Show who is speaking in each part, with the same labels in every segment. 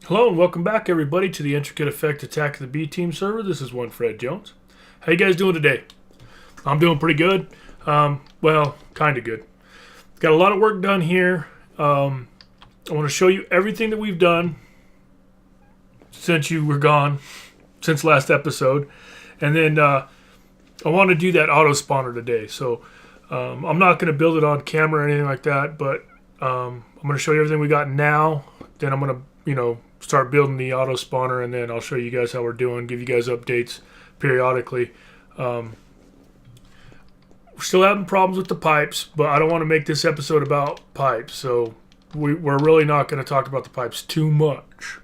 Speaker 1: Hello and welcome back everybody to the Intricate Effect Attack of the B Team server. This is one Fred Jones. How you guys doing today? I'm doing pretty good. Well, kind of good. Got a lot of work done here. I want to show you everything that we've done since you were gone, since last episode. And then I want to do that auto spawner today. So I'm not going to build it on camera or anything like that, but I'm going to show you everything we got now. Then I'm going to, start building the auto spawner, and then I'll show you guys how we're doing, give you guys updates periodically. We're still having problems with the pipes, but I don't want to make this episode about pipes, so we're really not going to talk about the pipes too much.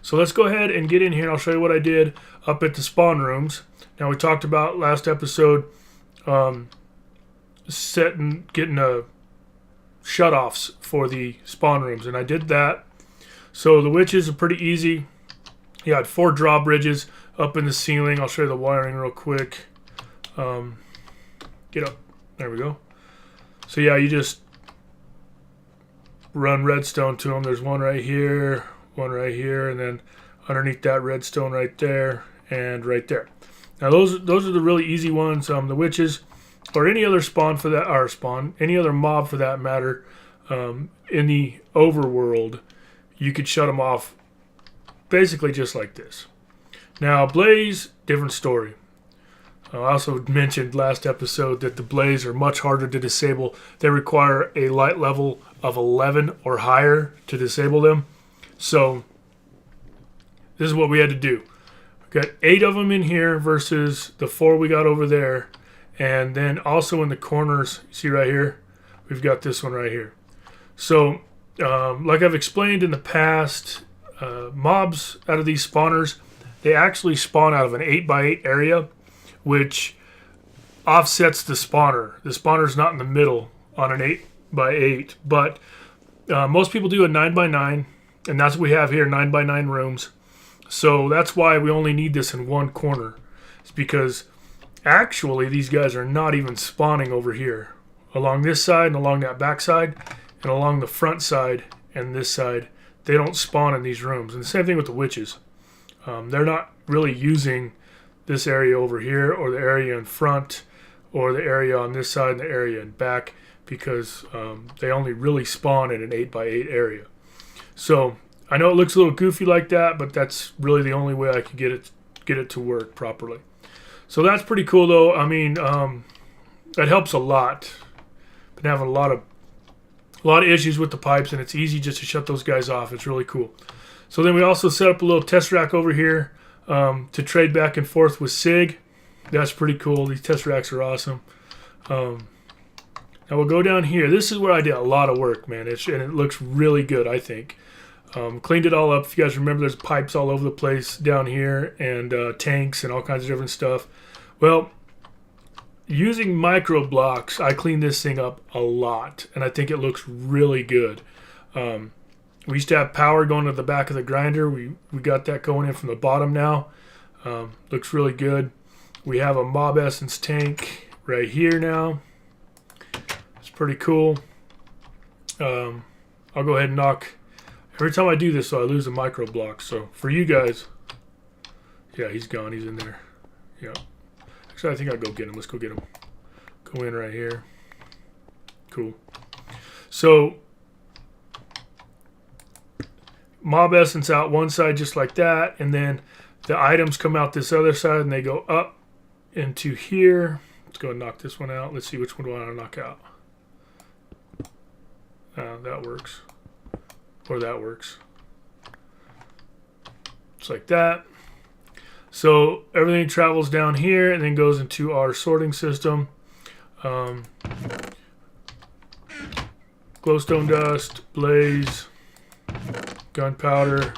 Speaker 1: So let's go ahead and get in here, and I'll show you what I did up at the spawn rooms. Now, we talked about last episode getting shutoffs for the spawn rooms, and I did that. So the witches are pretty easy. You had 4 drawbridges up in the ceiling. I'll show you the wiring real quick. Get up. There we go. So yeah, you just run redstone to them. There's one right here, and then underneath that redstone right there, and right there. Now those are the really easy ones. The witches, or any other spawn for that, or spawn, any other mob for that matter, in the overworld, you could shut them off basically just like this. Now, Blaze, different story. I also mentioned last episode that the Blaze are much harder to disable. They require a light level of 11 or higher to disable them. So, this is what we had to do. We got 8 of them in here versus the 4 we got over there. And then also in the corners, see right here, we've got this one right here. So, like I've explained in the past, mobs out of these spawners, they actually spawn out of an 8x8 area, which offsets the spawner. The spawner's not in the middle on an 8x8, but most people do a 9x9, and that's what we have here, 9x9 rooms. So that's why we only need this in one corner. It's because actually these guys are not even spawning over here. Along this side and along that back side, and along the front side and this side, they don't spawn in these rooms. And the same thing with the witches. They're not really using this area over here, or the area in front, or the area on this side and the area in back, because they only really spawn in an 8x8 area. So I know it looks a little goofy like that, but that's really the only way I could get it to work properly. So that's pretty cool, though. I mean, that helps a lot. Been having a lot of issues with the pipes, and it's easy just to shut those guys off. It's really cool. So then we also set up a little test rack over here to trade back and forth with Sig. That's pretty cool. These test racks are awesome. Now we'll go down here. This is where I did a lot of work, man. And it looks really good, I think. Cleaned it all up. If you guys remember, there's pipes all over the place down here, and tanks and all kinds of different stuff. Well, using micro blocks, I cleaned this thing up a lot, and I think it looks really good. We used to have power going to the back of the grinder. We got that going in from the bottom now. Looks really good. We have a mob essence tank right here now. It's pretty cool. I'll go ahead and knock. Every time I do this, so I lose a micro block. So for you guys, yeah, he's gone. He's in there. Yeah. Actually, I think I'll go get him. Let's go get him. Go in right here. Cool. So, mob essence out one side just like that, and then the items come out this other side, and they go up into here. Let's go and knock this one out. Let's see which one do I want to knock out. That works. Or that works. Just like that. So everything travels down here and then goes into our sorting system. Glowstone dust, blaze, gunpowder.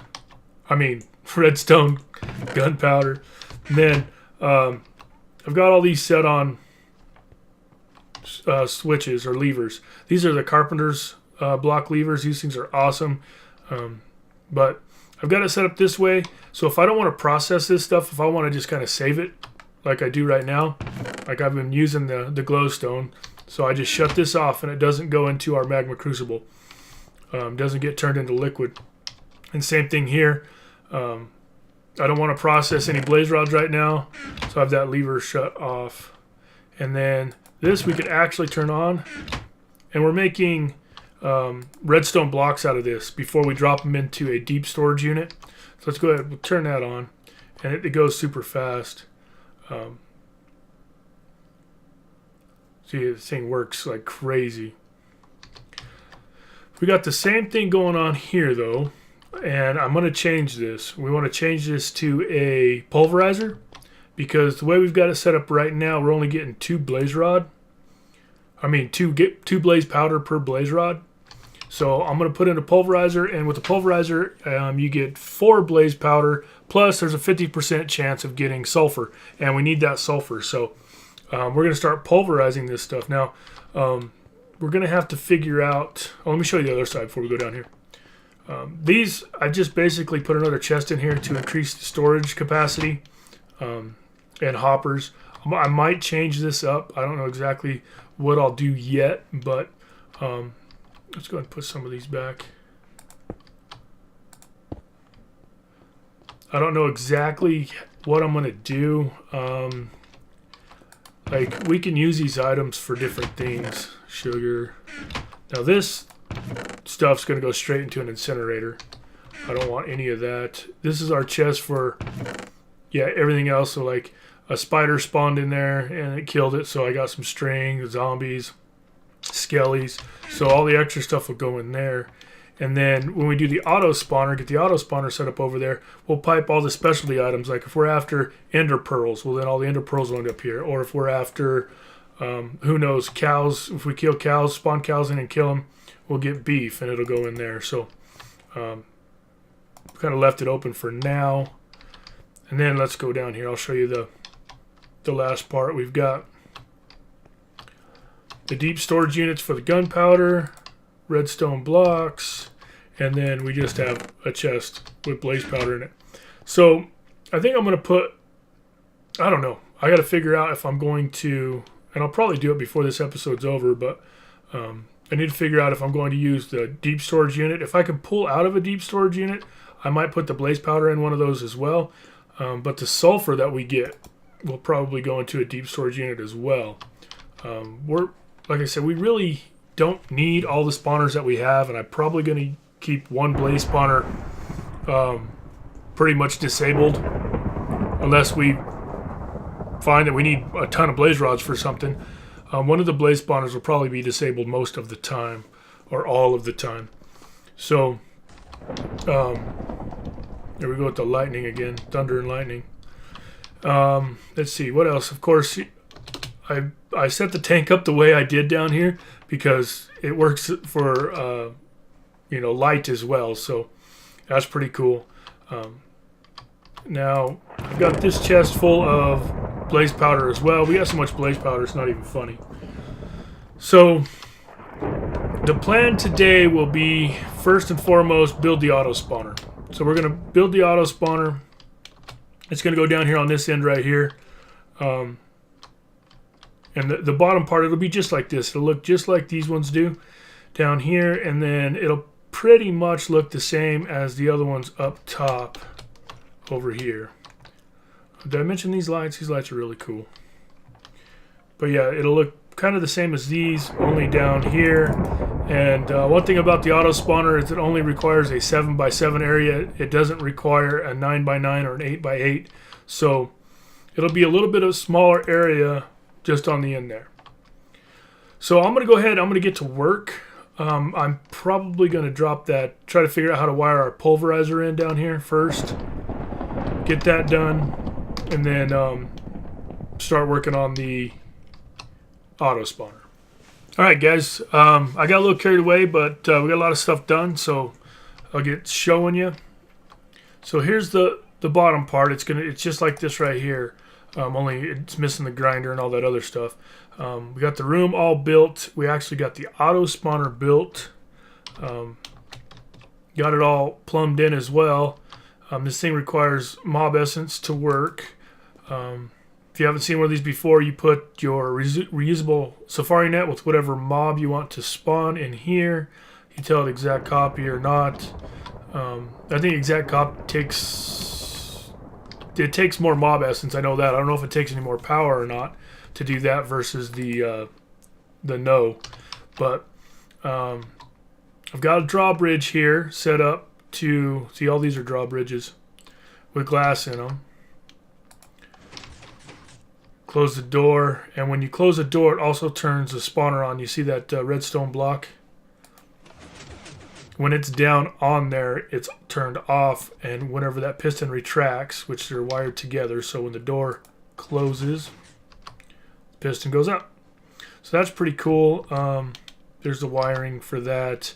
Speaker 1: Redstone, gunpowder. And then I've got all these set on switches or levers. These are the carpenter's block levers. These things are awesome. But I've got it set up this way, so if I don't want to process this stuff, if I want to just kind of save it, like I do right now, like I've been using the glowstone, so I just shut this off and it doesn't go into our magma crucible. Doesn't get turned into liquid. And same thing here. I don't want to process any blaze rods right now, so I have that lever shut off. And then this we could actually turn on, and we're making redstone blocks out of this before we drop them into a deep storage unit. So let's go ahead, we'll turn that on, and it goes super fast. See, this thing works like crazy. We got the same thing going on here though, and I'm going to change this. We want to change this to a pulverizer, because the way we've got it set up right now, we're only getting two blaze powder per blaze rod. So I'm going to put in a pulverizer, and with the pulverizer, you get 4 blaze powder, plus there's a 50% chance of getting sulfur, and we need that sulfur. So we're going to start pulverizing this stuff. Now, we're going to have to figure out... Oh, let me show you the other side before we go down here. These, I just basically put another chest in here to increase the storage capacity, and hoppers. I might change this up. I don't know exactly what I'll do yet, but let's go ahead and put some of these back. I don't know exactly what I'm going to do. Like, we can use these items for different things. Sugar. Now this stuff's going to go straight into an incinerator. I don't want any of that. This is our chest for, yeah, everything else. So like a spider spawned in there and it killed it. So I got some string, zombies, skellies. So all the extra stuff will go in there. And then when we do the auto spawner, get the auto spawner set up over there, we'll pipe all the specialty items. Like if we're after ender pearls, well then all the ender pearls will end up here. Or if we're after, who knows, cows, if we kill cows, spawn cows in and kill them, we'll get beef and it'll go in there. So kind of left it open for now. And then let's go down here. I'll show you the last part. We've got the deep storage units for the gunpowder, redstone blocks, and then we just have a chest with blaze powder in it. So I think I'm going to put, I don't know, I got to figure out if I'm going to, and I'll probably do it before this episode's over, but I need to figure out if I'm going to use the deep storage unit. If I can pull out of a deep storage unit, I might put the blaze powder in one of those as well. But the sulfur that we get will probably go into a deep storage unit as well. Like I said, we really don't need all the spawners that we have, and I'm probably going to keep one blaze spawner pretty much disabled unless we find that we need a ton of blaze rods for something. One of the blaze spawners will probably be disabled most of the time, or all of the time. So there we go with the lightning again, thunder and lightning. Let's see, what else? Of course, I set the tank up the way I did down here because it works for light as well, so that's pretty cool. Now I've got this chest full of blaze powder as well. We got so much blaze powder it's not even funny. So the plan today will be, first and foremost, build the auto spawner. So we're going to build the auto spawner. It's going to go down here on this end right here. And the bottom part, it'll be just like this. It'll look just like these ones do down here. And then it'll pretty much look the same as the other ones up top over here. Did I mention these lights? These lights are really cool. But yeah, it'll look kind of the same as these, only down here. And one thing about the auto spawner is it only requires a 7x7 area. It doesn't require a 9x9 or an 8x8. So it'll be a little bit of a smaller area just on the end there. So I'm going to go ahead, I'm going to get to work. I'm probably going to drop that, try to figure out how to wire our pulverizer in down here first. Get that done, and then start working on the auto spawner. Alright guys, I got a little carried away, but we got a lot of stuff done, so I'll get showing you. So here's the bottom part. It's just like this right here, only it's missing the grinder and all that other stuff. We got the room all built. We actually got the auto spawner built. Got it all plumbed in as well. This thing requires mob essence to work. If you haven't seen one of these before, you put your reusable safari net with whatever mob you want to spawn in here. You tell it exact copy or not. I think exact cop takes more mob essence. I know that. I don't know if it takes any more power or not to do that versus the no. But I've got a drawbridge here set up to see. All these are drawbridges with glass in them. Close the door, and when you close the door, it also turns the spawner on. You see that redstone block? When it's down on there, it's turned off, and whenever that piston retracts, which they're wired together, so when the door closes, the piston goes up. So that's pretty cool. There's the wiring for that.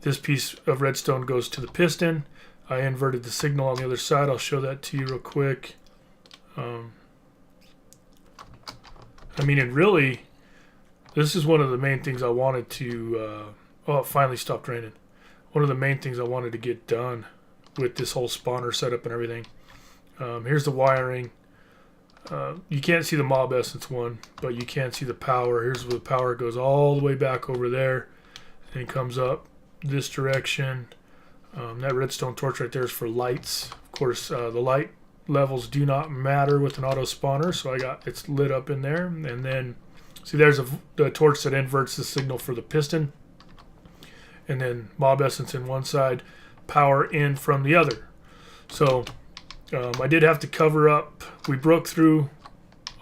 Speaker 1: This piece of redstone goes to the piston. I inverted the signal on the other side. I'll show that to you real quick. I mean, and really, this is one of the main things I wanted to... oh, it finally stopped raining. One of the main things I wanted to get done with this whole spawner setup and everything. Here's the wiring. You can't see the mob essence one, but you can see the power. Here's where the power goes all the way back over there, and it comes up this direction. That redstone torch right there is for lights. Of course, the light levels do not matter with an auto spawner, so it's lit up in there. And then, see, there's the torch that inverts the signal for the piston. And then mob essence in one side, power in from the other. So I did have to cover up. We broke through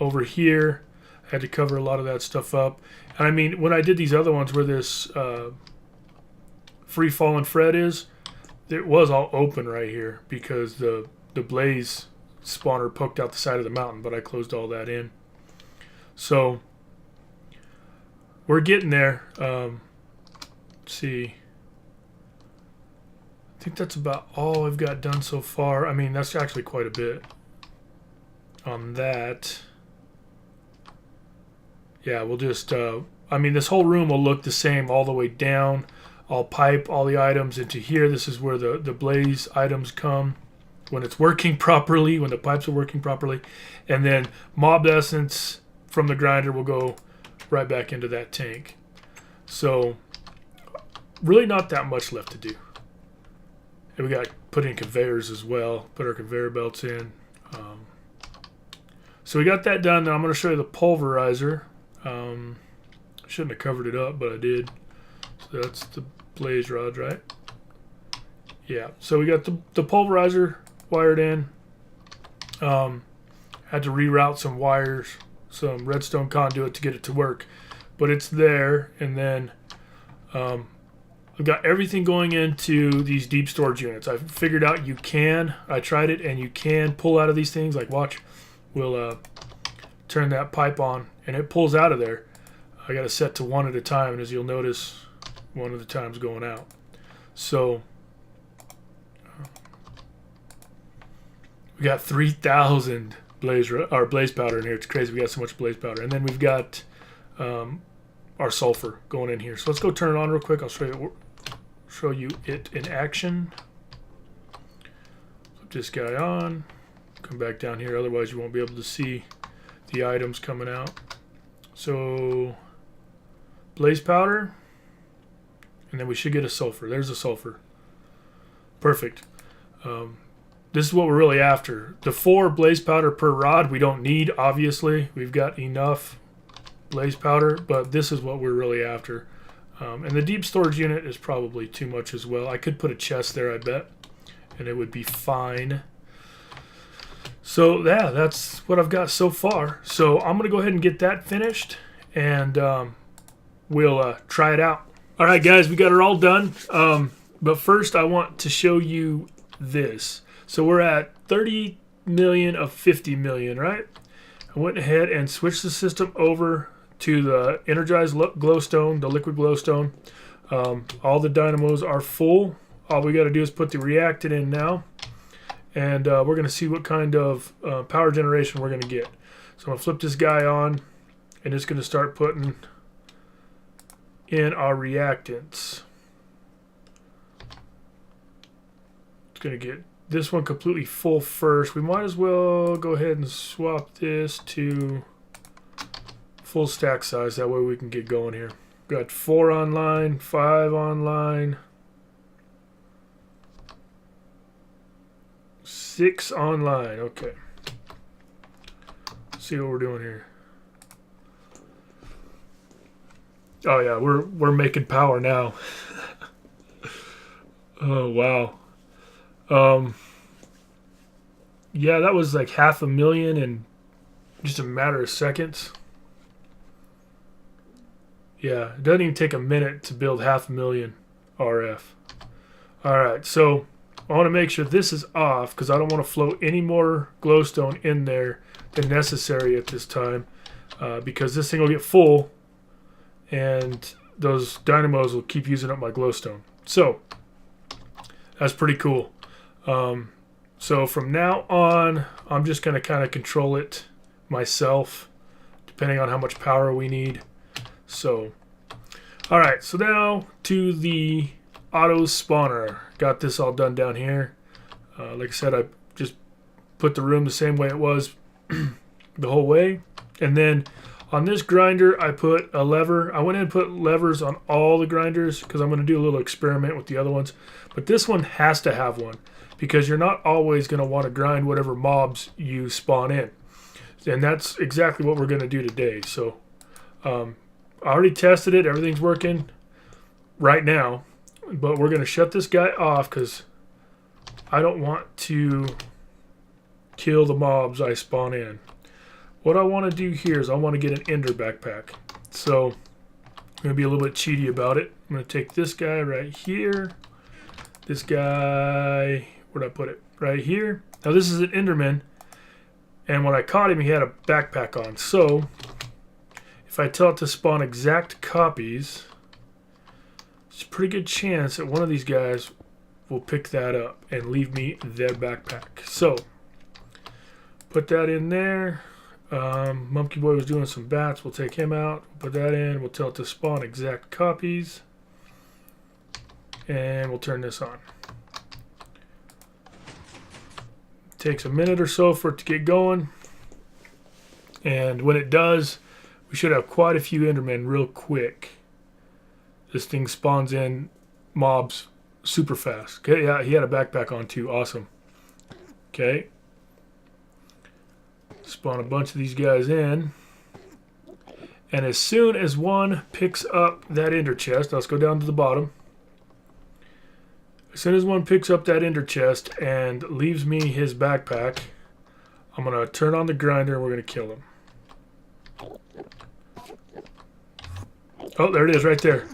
Speaker 1: over here. I had to cover a lot of that stuff up. And I mean, when I did these other ones where this free falling Fred is, it was all open right here because the blaze spawner poked out the side of the mountain, but I closed all that in. So we're getting there. See, I think that's about all I've got done so far. I mean, that's actually quite a bit on that. Yeah, we'll just I mean, this whole room will look the same all the way down. I'll pipe all the items into here. This is where the blaze items come when it's working properly, when the pipes are working properly, and then mob essence from the grinder will go right back into that tank. So really not that much left to do. And we got to put in conveyors as well, put our conveyor belts in. So we got that done. Now I'm going to show you the pulverizer. Shouldn't have covered it up, but I did. So that's the blaze rods, right? Yeah, so we got the pulverizer wired in. Had to reroute some wires, some redstone conduit to get it to work, but it's there. And then I've got everything going into these deep storage units. I've figured out I tried it, and you can pull out of these things. Like, watch, we'll turn that pipe on, and it pulls out of there. I got it set to one at a time, and as you'll notice, one at a time's going out. So we got 3,000 blaze powder in here. It's crazy. We got so much blaze powder, and then we've got our sulfur going in here. So let's go turn it on real quick. I'll show you it in action. Flip this guy on. Come back down here. Otherwise, you won't be able to see the items coming out. So blaze powder, and then we should get a sulfur. There's a sulfur. Perfect. This is what we're really after. The 4 blaze powder per rod we don't need, obviously. We've got enough blaze powder, but this is what we're really after. And the deep storage unit is probably too much as well. I could put a chest there, I bet, and it would be fine. So yeah, that's what I've got so far. So I'm going to go ahead and get that finished, and we'll try it out. All right, guys, we got it all done. But first, I want to show you this. So we're at 30 million of 50 million, right? I went ahead and switched the system over to the energized glowstone, the liquid glowstone. All the dynamos are full. All we got to do is put the reactant in now, and we're going to see what kind of power generation we're going to get. So I'm going to flip this guy on, and it's going to start putting in our reactants. It's going to get this one completely full first. We might as well go ahead and swap this to full stack size. That way we can get going here. Got 4 online, 5 online. 6 online. Okay. Let's see what we're doing here. Oh yeah, we're making power now. Oh wow. Yeah, that was like 500,000 in just a matter of seconds. Yeah, it doesn't even take a minute to build 500,000 RF. Alright, so I want to make sure this is off because I don't want to flow any more glowstone in there than necessary at this time, because this thing will get full and those dynamos will keep using up my glowstone. So that's pretty cool. So from now on, I'm just going to kind of control it myself, depending on how much power we need. So, all right, so now to the auto spawner. Got this all done down here. Like I said, I just put the room the same way it was the whole way. And then on this grinder, I put a lever. I went ahead and put levers on all the grinders because I'm going to do a little experiment with the other ones. But this one has to have one because you're not always going to want to grind whatever mobs you spawn in. And that's exactly what we're going to do today. So I already tested it. Everything's working right now. But we're going to shut this guy off because I don't want to kill the mobs I spawn in. What I want to do here is I want to get an ender backpack. So I'm going to be a little bit cheaty about it. I'm going to take this guy right here. This guy, where'd I put it? Right here. Now this is an enderman. And when I caught him, he had a backpack on. So if I tell it to spawn exact copies, it's a pretty good chance that one of these guys will pick that up and leave me their backpack. So put that in there. Monkey Boy was doing some bats. We'll take him out. Put that in. We'll tell it to spawn exact copies. And we'll turn this on. Takes a minute or so for it to get going. And when it does, we should have quite a few endermen real quick. This thing spawns in mobs super fast. Okay, yeah, he had a backpack on too. Awesome. Okay. Spawn a bunch of these guys in. And as soon as one picks up that ender chest, let's go down to the bottom. As soon as one picks up that ender chest and leaves me his backpack, I'm going to turn on the grinder and we're going to kill him. Oh, there it is right there.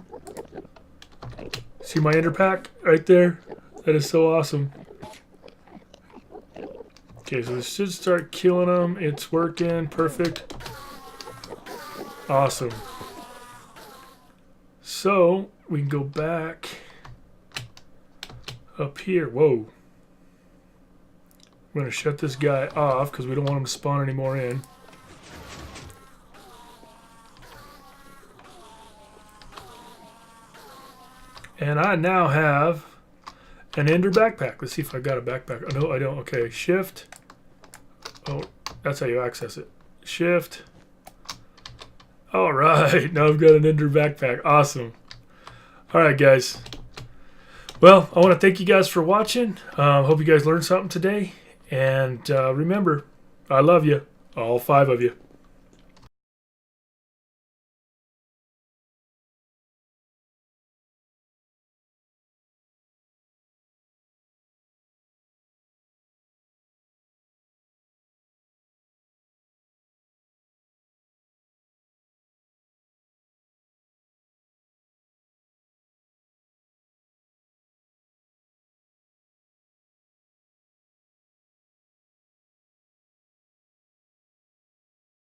Speaker 1: See my ender pack right there? That is so awesome. Okay, so this should start killing them. It's working. Perfect. Awesome. So we can go back up here. Whoa. I'm going to shut this guy off because we don't want him to spawn any more in. And I now have an ender backpack. Let's see if I got a backpack. Oh, no, I don't. Okay, shift. Oh, that's how you access it. Shift. All right, now I've got an ender backpack. Awesome. All right, guys. Well, I want to thank you guys for watching. Hope you guys learned something today. And remember, I love you, all 5 of you.